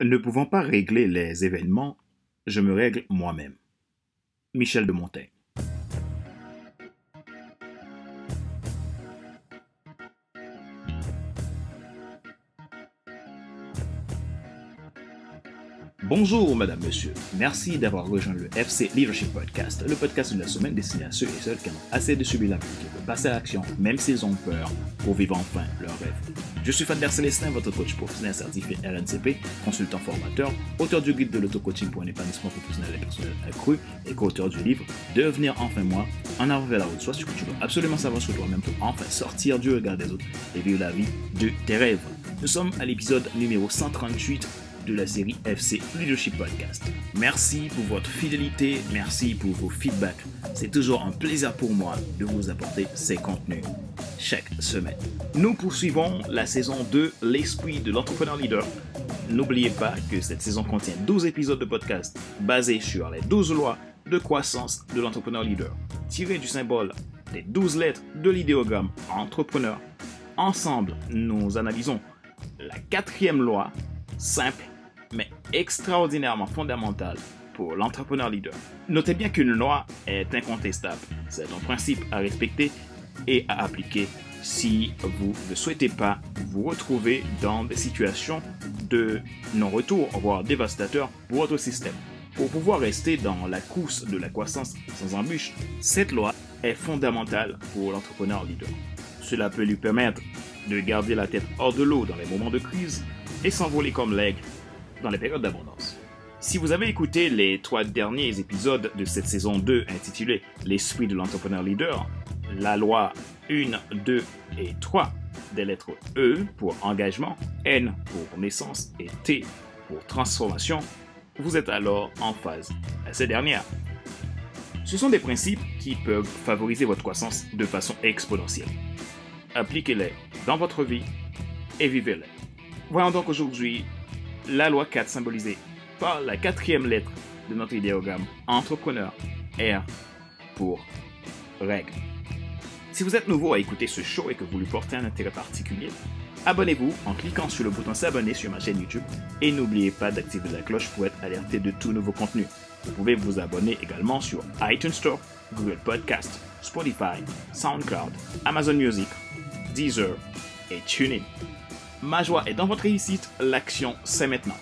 Ne pouvant pas régler les événements, je me règle moi-même. Michel de Montaigne. Bonjour madame, monsieur. Merci d'avoir rejoint le FC Leadership Podcast, le podcast de la semaine destiné à ceux et celles qui en ont assez de subir la vie, qui veulent passer à l'action, même s'ils ont peur, pour vivre enfin leur rêve. Je suis Fadler Célestin, votre coach professionnel certifié RNCP, consultant formateur, auteur du guide de l'auto-coaching pour un épanouissement professionnel et personnel accru et co-auteur du livre « Devenir enfin moi, en avant vers la route ». Soit ce que tu dois absolument savoir sur toi-même pour enfin sortir du regard des autres et vivre la vie de tes rêves. Nous sommes à l'épisode numéro 138 de la série FC Leadership Podcast. Merci pour votre fidélité, merci pour vos feedbacks. C'est toujours un plaisir pour moi de vous apporter ces contenus chaque semaine. Nous poursuivons la saison 2, l'esprit de l'entrepreneur leader. N'oubliez pas que cette saison contient 12 épisodes de podcast basés sur les 12 lois de croissance de l'entrepreneur leader, tirés du symbole des 12 lettres de l'idéogramme entrepreneur. Ensemble, nous analysons la 4e loi, simple mais extraordinairement fondamentale pour l'entrepreneur leader. Notez bien qu'une loi est incontestable. C'est un principe à respecter et à appliquer si vous ne souhaitez pas vous retrouver dans des situations de non-retour, voire dévastateurs pour votre système. Pour pouvoir rester dans la course de la croissance sans embûche, cette loi est fondamentale pour l'entrepreneur leader. Cela peut lui permettre de garder la tête hors de l'eau dans les moments de crise et s'envoler comme l'aigle dans les périodes d'abondance. Si vous avez écouté les 3 derniers épisodes de cette saison 2 intitulée « L'esprit de l'entrepreneur leader », la loi 1, 2 et 3 des lettres E pour engagement, N pour naissance et T pour transformation, vous êtes alors en phase à ces dernières. Ce sont des principes qui peuvent favoriser votre croissance de façon exponentielle. Appliquez-les dans votre vie et vivez-les. Voyons donc aujourd'hui la loi 4 symbolisée par la 4e lettre de notre idéogramme entrepreneur, R pour règle. Si vous êtes nouveau à écouter ce show et que vous lui portez un intérêt particulier, abonnez-vous en cliquant sur le bouton s'abonner sur ma chaîne YouTube et n'oubliez pas d'activer la cloche pour être alerté de tous nouveaux contenus. Vous pouvez vous abonner également sur iTunes Store, Google Podcast, Spotify, SoundCloud, Amazon Music, Deezer et TuneIn. Ma joie est dans votre réussite, l'action c'est maintenant.